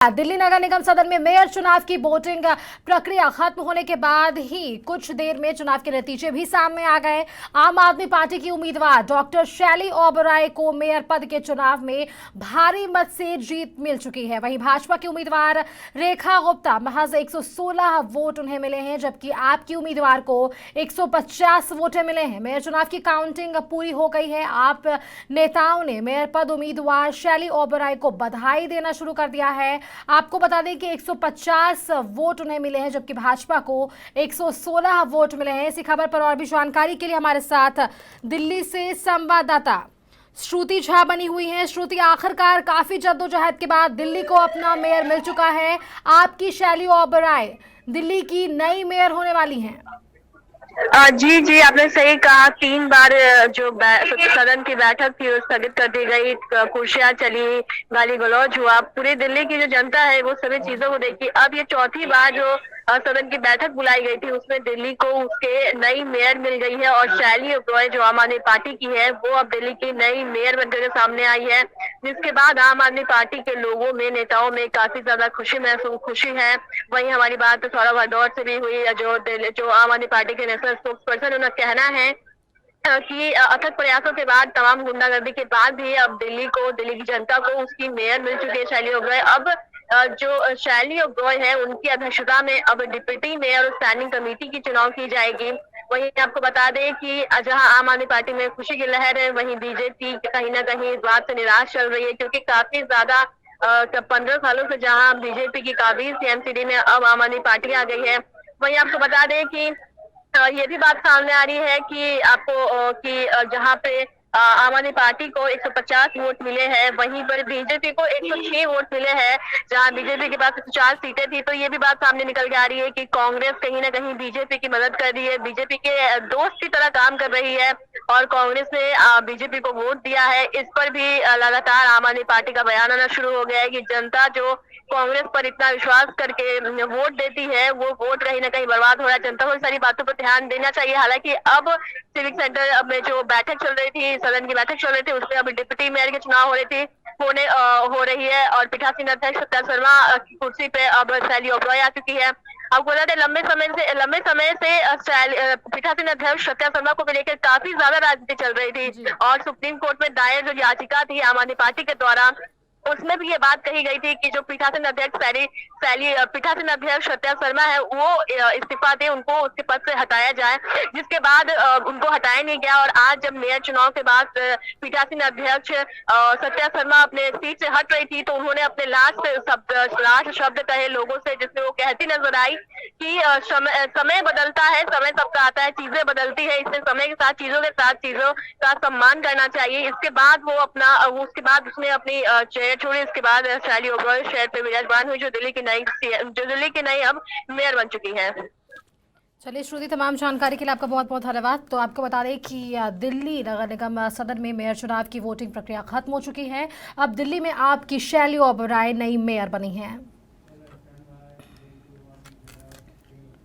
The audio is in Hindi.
दिल्ली नगर निगम सदन में मेयर चुनाव की वोटिंग प्रक्रिया खत्म होने के बाद ही कुछ देर में चुनाव के नतीजे भी सामने आ गए। आम आदमी पार्टी की उम्मीदवार डॉक्टर शैली ओबराय को मेयर पद के चुनाव में भारी मत से जीत मिल चुकी है। वहीं भाजपा की उम्मीदवार रेखा गुप्ता महज 116 वोट उन्हें मिले हैं, जबकि आपकी उम्मीदवार को 150 वोटें मिले हैं। मेयर चुनाव की काउंटिंग पूरी हो गई है। आप नेताओं ने मेयर पद उम्मीदवार शैली ओबराय को बधाई देना शुरू कर दिया है। आपको बता दें कि 150 वोट उन्हें मिले हैं, जबकि भाजपा को 116 वोट मिले हैं। इसी खबर पर और भी जानकारी के लिए हमारे साथ दिल्ली से संवाददाता श्रुति झा बनी हुई हैं। श्रुति, आखिरकार काफी जद्दोजहद के बाद दिल्ली को अपना मेयर मिल चुका है। आपकी शैली ओबराय दिल्ली की नई मेयर होने वाली हैं। जी जी, आपने सही कहा। 3 बार जो सदन की बैठक थी वो स्थगित कर दी गई, कुर्सियां चली, गाली गलौज हुआ। पूरी दिल्ली की जो जनता है वो सभी चीजों को देखी। अब ये चौथी बार जो सदन की बैठक बुलाई गई थी उसमें दिल्ली को उसके नई मेयर मिल गई है और शैली ओबराय जो आम आदमी पार्टी की है वो अब दिल्ली की नई मेयर बनकर के सामने आई है, जिसके बाद आम आदमी पार्टी के लोगों में, नेताओं में काफी ज्यादा खुशी है। वहीं हमारी बात सौरभ भरद्वाज से भी हुई, जो आम आदमी पार्टी के नेशनल स्पोक्स पर्सन, उनका कहना है कि अथक प्रयासों के बाद, तमाम गुंडागर्दी के बाद भी अब दिल्ली की जनता को उसकी मेयर मिल चुकी है शैली ओबराय। अब जो शैली ओबराय है उनकी अध्यक्षता में अब डिप्टी मेयर और स्टैंडिंग कमेटी की चुनाव की जाएगी। वहीं आपको बता दें कि जहां आम आदमी पार्टी में खुशी की लहर है, वहीं बीजेपी कहीं ना कहीं इस बात से निराश चल रही है, क्योंकि काफी ज्यादा 15 सालों से जहां बीजेपी की काबिज थी एमसीडी में, अब आम आदमी पार्टी आ गई है। वहीं आपको बता दें कि ये भी बात सामने आ रही है कि जहां पे आम आदमी पार्टी को 150 वोट मिले हैं, वहीं पर बीजेपी को 106 वोट मिले हैं। जहां बीजेपी के पास 104 सीटें थी, तो ये भी बात सामने निकल के आ रही है कि कांग्रेस कहीं ना कहीं बीजेपी की मदद कर रही है, बीजेपी के दोस्त की तरह काम कर रही है और कांग्रेस ने बीजेपी को वोट दिया है। इस पर भी लगातार आम आदमी पार्टी का बयान आना शुरू हो गया है कि जनता जो कांग्रेस पर इतना विश्वास करके वोट देती है, वो वोट कहीं ना कहीं बर्बाद हो रहा है। जनता को इन सारी बातों पर ध्यान देना चाहिए। हालांकि अब सिविक सेंटर में जो बैठक चल रही थी, सदन की बैठक चल रही थी, उसमें अब डिप्टी मेयर के चुनाव हो रही है और पीठासीन अध्यक्ष सत्या शर्मा की कुर्सी पे अब शैली ओबराय आ चुकी है। आपको बता दें, लंबे समय से पीठासीन अध्यक्ष सत्या शर्मा को लेकर काफी ज्यादा राजनीति चल रही थी और सुप्रीम कोर्ट में दायर जो याचिका थी आम आदमी पार्टी के द्वारा, उसमें भी ये बात कही गई थी कि जो पीठासीन अध्यक्ष सत्या शर्मा है वो इस्तीफा दे, उनको उसके पद से हटाया जाए, जिसके बाद उनको हटाया नहीं गया। और आज जब मेयर चुनाव के बाद पीठासीन अध्यक्ष सत्या शर्मा अपने सीट से हट रही थी, तो उन्होंने अपने लास्ट शब्द कहे लोगों से, जिसमें वो कहती नजर आई कि समय बदलता है, समय सबका आता है, चीजें बदलती है, इसलिए समय के साथ चीजों का सम्मान करना चाहिए। उसके बाद उसने अपनी चेयर छोड़ी। इसके बाद शैली ओबराय शहर पे विराजमान हुई, जो दिल्ली की नई अब मेयर बन चुकी है। चलिए श्रुति, तमाम जानकारी के लिए आपका बहुत बहुत धन्यवाद। तो आपको बता दें कि दिल्ली नगर निगम सदन में मेयर चुनाव की वोटिंग प्रक्रिया खत्म हो चुकी है। अब दिल्ली में आपकी शैली ओबराय नई मेयर बनी है।